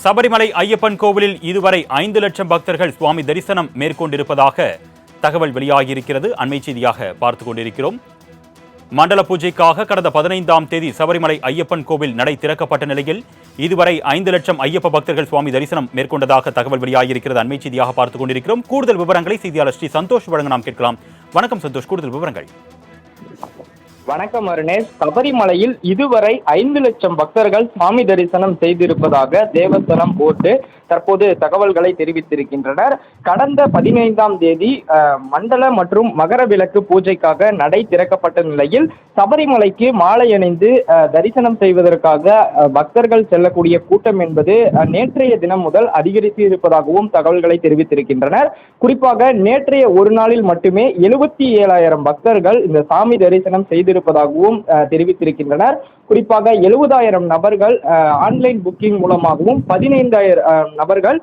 சபரிமலை ஐயப்பன் கோவிலில் இதுவரை 5 லட்சம் பக்தர்கள் சுவாமி தரிசனம் மேற்கொண்டிருப்பதாக தகவல் வெளியாகியிருக்கிறது. அண்மை செய்தியாக பார்த்துக் கொண்டிருக்கிறோம். மண்டல பூஜைக்காக கடந்த 15ஆம் தேதி சபரிமலை ஐயப்பன் கோவில் நடை திறக்கப்பட்ட நிலையில் இதுவரை 5 லட்சம் ஐயப்ப பக்தர்கள் சுவாமி தரிசனம் மேற்கொண்டதாக தகவல் வெளியாகியிருக்கிறது. அண்மை செய்தியாக பார்த்துக் கொண்டிருக்கிறோம். கூடுதல் விவரங்களை செய்தியாளர் ஸ்ரீ சந்தோஷ் வழங்க நாம் கேட்கலாம். வணக்கம் சந்தோஷ், கூடுதல் விவரங்கள். வணக்கம் அருணேஷ். சபரிமலையில் இதுவரை 5 லட்சம் பக்தர்கள் சுவாமி தரிசனம் செய்திருப்பதாக தேவஸ்தானம் போர்டு தற்போது தகவல்களை தெரிவித்திருக்கின்றனர். கடந்த 15ஆம் தேதி மண்டல மற்றும் மகர விளக்கு பூஜைக்காக நடை திறக்கப்பட்ட நிலையில் சபரிமலைக்கு மாலை அணிந்து தரிசனம் செய்வதற்காக பக்தர்கள் செல்லக்கூடிய கூட்டம் என்பது நேற்றைய தினம் முதல் அதிகரித்து இருப்பதாகவும் தகவல்களை தெரிவித்திருக்கின்றனர். குறிப்பாக நேற்றைய ஒரு நாளில் மட்டுமே 77,000 பக்தர்கள் இந்த சாமி தரிசனம் செய்திருப்பதாகவும் தெரிவித்திருக்கின்றனர். குறிப்பாக 70,000 நபர்கள் ஆன்லைன் புக்கிங் மூலமாகவும் 15,000 நபர்கள்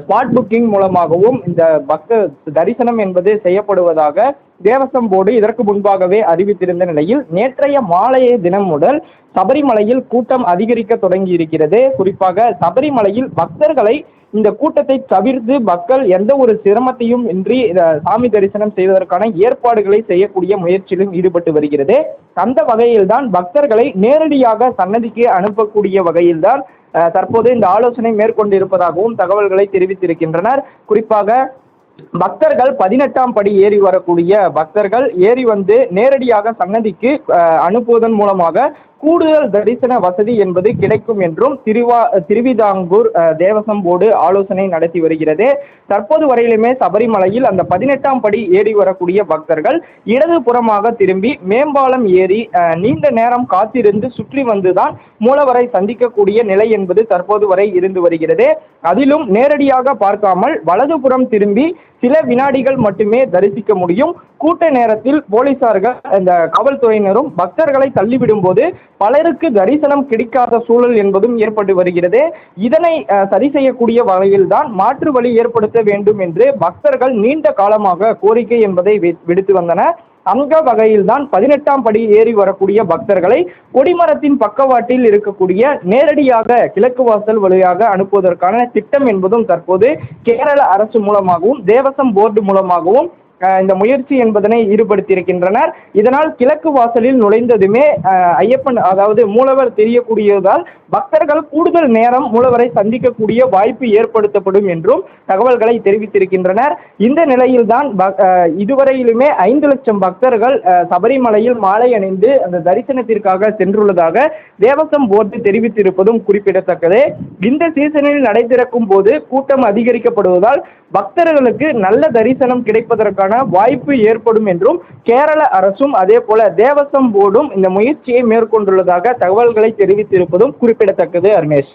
ஸ்பாட் புக்கிங் மூலமாகவும் இந்த பக்த தரிசனம் என்பது செய்யப்படுவதாக தேவஸ்வம் போர்டு இதற்கு முன்பாகவே அறிவித்திருந்த நிலையில் நேற்றைய மாலைய தினம் முதல் சபரிமலையில் கூட்டம் அதிகரிக்க தொடங்கி இருக்கிறது. குறிப்பாக சபரிமலையில் பக்தர்களை இந்த கூட்டத்தை தவிர்த்து மக்கள் எந்த ஒரு சிரமத்தையும் இன்றி சாமி தரிசனம் செய்வதற்கான ஏற்பாடுகளை செய்யக்கூடிய முயற்சியிலும் ஈடுபட்டு வருகிறது. அந்த வகையில்தான் பக்தர்களை நேரடியாக சன்னதிக்கு அனுப்பக்கூடிய வகையில்தான் தற்போது இந்த ஆலோசனை மேற்கொண்டிருப்பதாகவும் தகவல்களை தெரிவித்திருக்கின்றனர். குறிப்பாக பக்தர்கள் 18ஆம் படி ஏறி வரக்கூடிய பக்தர்கள் ஏறி வந்து நேரடியாக சன்னதிக்கு அனுப்புவதன் மூலமாக கூடுதல் தரிசன வசதி என்பது கிடைக்கும் என்றும் திருவிதாங்கூர் தேவஸ்வம் போர்டு ஆலோசனை நடத்தி வருகிறது. தற்போது வரையிலுமே சபரிமலையில் அந்த 18ஆம் படி ஏறி வரக்கூடிய பக்தர்கள் இடது புறமாக திரும்பி மேம்பாலம் ஏறி நீண்ட நேரம் காத்திருந்து சுற்றி வந்துதான் மூலவரை சந்திக்கக்கூடிய நிலை என்பது தற்போது வரை இருந்து வருகிறது. அதிலும் நேரடியாக பார்க்காமல் வலதுபுறம் திரும்பி சில வினாடிகள் மட்டுமே தரிசிக்க முடியும். கூட்ட நேரத்தில் போலீசார்கள் இந்த காவல்துறையினரும் பக்தர்களை தள்ளிவிடும் போது பலருக்கு தரிசனம் கிடைக்காத சூழல் என்பதும் ஏற்பட்டு வருகிறது. இதனை சரி செய்யக்கூடிய வகையில்தான் மாற்று வழி ஏற்படுத்த வேண்டும் என்று பக்தர்கள் நீண்ட காலமாக கோரிக்கை என்பதை விடுத்து வந்தனர். அந்த வகையில்தான் 18ஆம் படி ஏறி வரக்கூடிய பக்தர்களை கொடிமரத்தின் பக்கவாட்டில் இருக்கக்கூடிய நேரடியாக கிழக்கு வாசல் வழியாக அனுப்புவதற்கான திட்டம் என்பதும் தற்போது கேரள அரசு மூலமாகவும் தேவஸ்வம் போர்டு மூலமாகவும் இந்த முயற்சி என்பதனை ஈடுபடுத்தியிருக்கின்றனர். இதனால் கிழக்கு வாசலில் நுழைந்ததுமே ஐயப்பன் அதாவது மூலவர் தெரியக்கூடியதால் பக்தர்கள் கூடுதல் நேரம் மூலவரை சந்திக்கக்கூடிய வாய்ப்பு ஏற்படுத்தப்படும் என்றும் தகவல்களை தெரிவித்திருக்கின்றனர். இந்த நிலையில்தான் இதுவரையிலுமே 5 லட்சம் பக்தர்கள் சபரிமலையில் மாலை அணிந்து அந்த தரிசனத்திற்காக சென்றுள்ளதாக தேவஸ்வம் போர்டு தெரிவித்திருப்பதும் குறிப்பிடத்தக்கது. இந்த சீசனில் நடை திறக்கும் போது கூட்டம் அதிகரிக்கப்படுவதால் பக்தர்களுக்கு நல்ல தரிசனம் கிடைப்பதற்கான வாய்ப்பு ஏற்படும் என்றும் கேரள அரசும் அதே போல தேவஸ்வம் போர்டும் இந்த முயற்சியை மேற்கொண்டுள்ளதாக தகவல்களை தெரிவித்திருப்பதும் குறிப்பிடத்தக்கது. அருணேஷ்.